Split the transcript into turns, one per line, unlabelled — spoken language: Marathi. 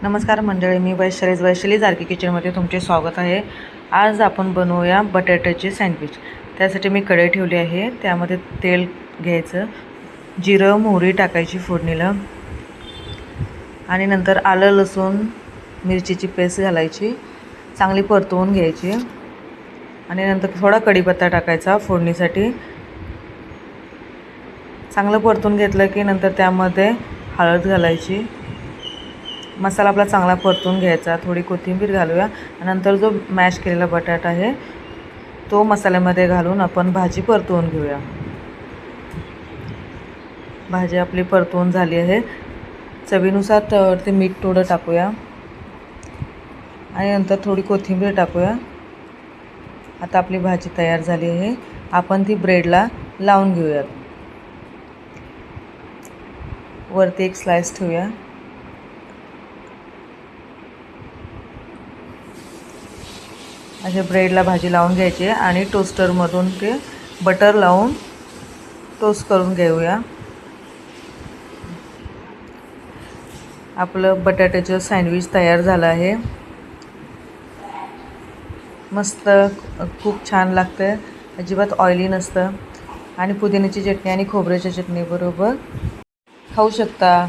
नमस्कार मंडळी, मी वैशाली जारकी किचनमध्ये तुमचे स्वागत आहे। आज आपण बनवूया बटाट्याचे सँडविच। त्यासाठी मी कढई ठेवली आहे, त्यामध्ये तेल घ्यायचं, जिरं मोहरी टाकायची फोडणीला आणि नंतर आलं लसूण मिरचीची पेस्ट घालायची, चांगली परतवून घ्यायची आणि नंतर थोडा कढीपत्ता टाकायचा फोडणीसाठी। चांगलं परतून घेतलं की नंतर त्यामध्ये हळद घालायची, मसाला आपला चांगला परतून घ्यायचा, थोडी कोथिंबीर घालूया, नंतर जो मॅश केलेला बटाटा आहे तो मसाल्यामध्ये घालून आपण भाजी परतवून घेऊया। भाजी आपली परतवून झाली आहे, चवीनुसार ते मीठ थोडं टाकूया आणि नंतर थोडी कोथिंबीर टाकूया। आता आपली भाजी तयार झाली आहे, आपण ती ब्रेडला लावून घेऊयात। वरती एक स्लाइस ठेवूया। अशा ब्रेडला भाजी लावून घ्यायची आणि टोस्टरमधून ते बटर लावून टोस्ट करून घेऊया। आपलं बटाट्याचं सँडविच तयार झालं आहे। मस्त, खूप छान लागतं, अजिबात ऑइली नसतं आणि पुदिन्याची चटणी आणि खोबऱ्याच्या चटणी बरोबर खाऊ शकता।